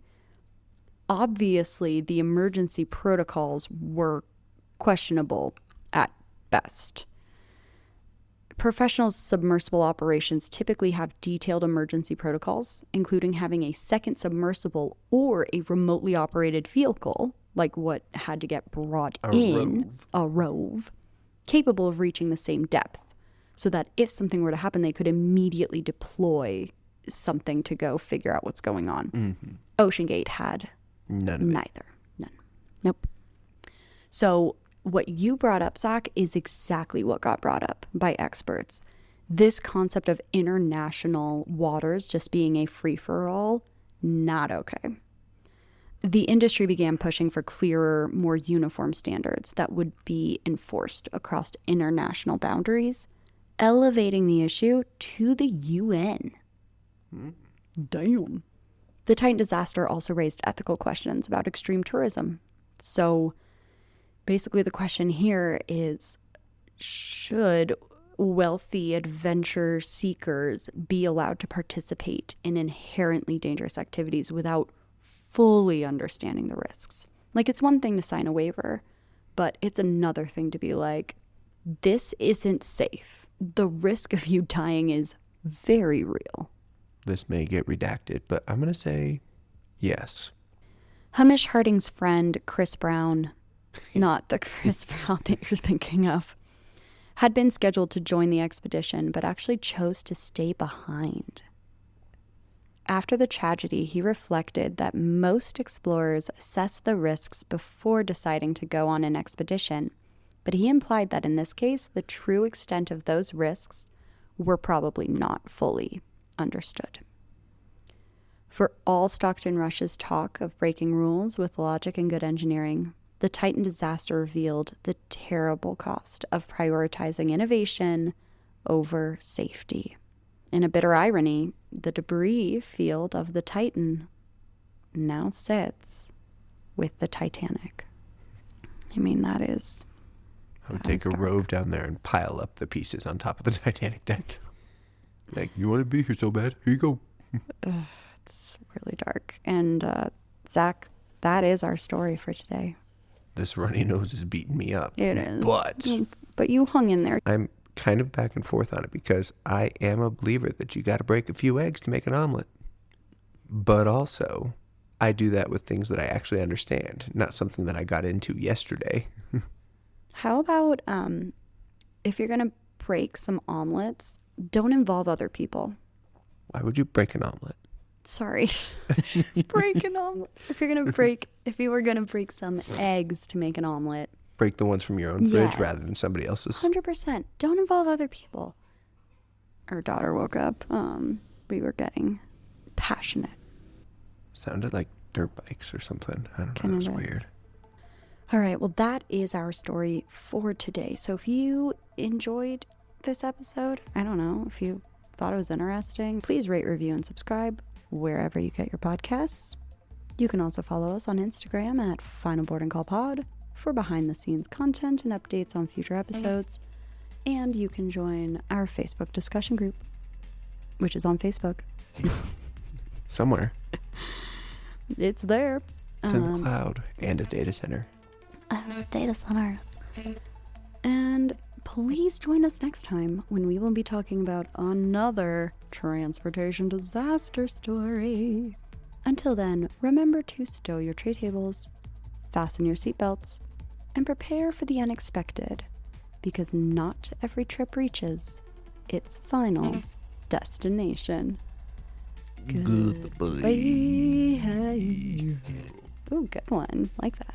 Obviously, the emergency protocols were questionable at best. Professional submersible operations typically have detailed emergency protocols, including having a second submersible or a remotely operated vehicle, like what had to get brought a rove, capable of reaching the same depth, so that if something were to happen, they could immediately deploy something to go figure out what's going on. Mm-hmm. OceanGate had neither. None. Nope. So what you brought up, Zach, is exactly what got brought up by experts. This concept of international waters just being a free-for-all, not okay. The industry began pushing for clearer, more uniform standards that would be enforced across international boundaries, elevating the issue to the UN. Damn. The Titan disaster also raised ethical questions about extreme tourism. So basically the question here is, should wealthy adventure seekers be allowed to participate in inherently dangerous activities without fully understanding the risks? Like, it's one thing to sign a waiver, but it's another thing to be like, this isn't safe. The risk of you dying is very real. This may get redacted, but I'm going to say yes. Hamish Harding's friend, Chris Brown, not the Chris Brown that you're thinking of, had been scheduled to join the expedition, but actually chose to stay behind. After the tragedy, he reflected that most explorers assess the risks before deciding to go on an expedition, but he implied that in this case, the true extent of those risks were probably not fully understood. For all Stockton Rush's talk of breaking rules with logic and good engineering, the Titan disaster revealed the terrible cost of prioritizing innovation over safety. In a bitter irony, the debris field of the Titan now sits with the Titanic. I mean, that is... I would take a rove down there and pile up the pieces on top of the Titanic deck. Like, you want to be here so bad? Here you go. It's really dark. And, Zach, that is our story for today. This runny nose is beating me up. It is. But you hung in there. I'm kind of back and forth on it because I am a believer that you got to break a few eggs to make an omelet. But also, I do that with things that I actually understand, not something that I got into yesterday. How about if you're going to break some omelets, don't involve other people. Why would you break an omelet? Sorry. Break an omelet. If you were going to break some eggs to make an omelet. Break the ones from your own fridge rather than somebody else's. 100%. Don't involve other people. Our daughter woke up. We were getting passionate. Sounded like dirt bikes or something. I don't know. It was weird. All right. Well, that is our story for today. So if you enjoyed this episode, I don't know, if you thought it was interesting, please rate, review, and subscribe wherever you get your podcasts. You can also follow us on Instagram at Final Boarding Call Pod for behind-the-scenes content and updates on future episodes. And you can join our Facebook discussion group, which is on Facebook. Somewhere. It's there. It's in the cloud and a data center. Data centers. And please join us next time when we will be talking about another transportation disaster story. Until then, remember to stow your tray tables, fasten your seatbelts, and prepare for the unexpected, because not every trip reaches its final destination. Goodbye. Ooh, good one. Like that.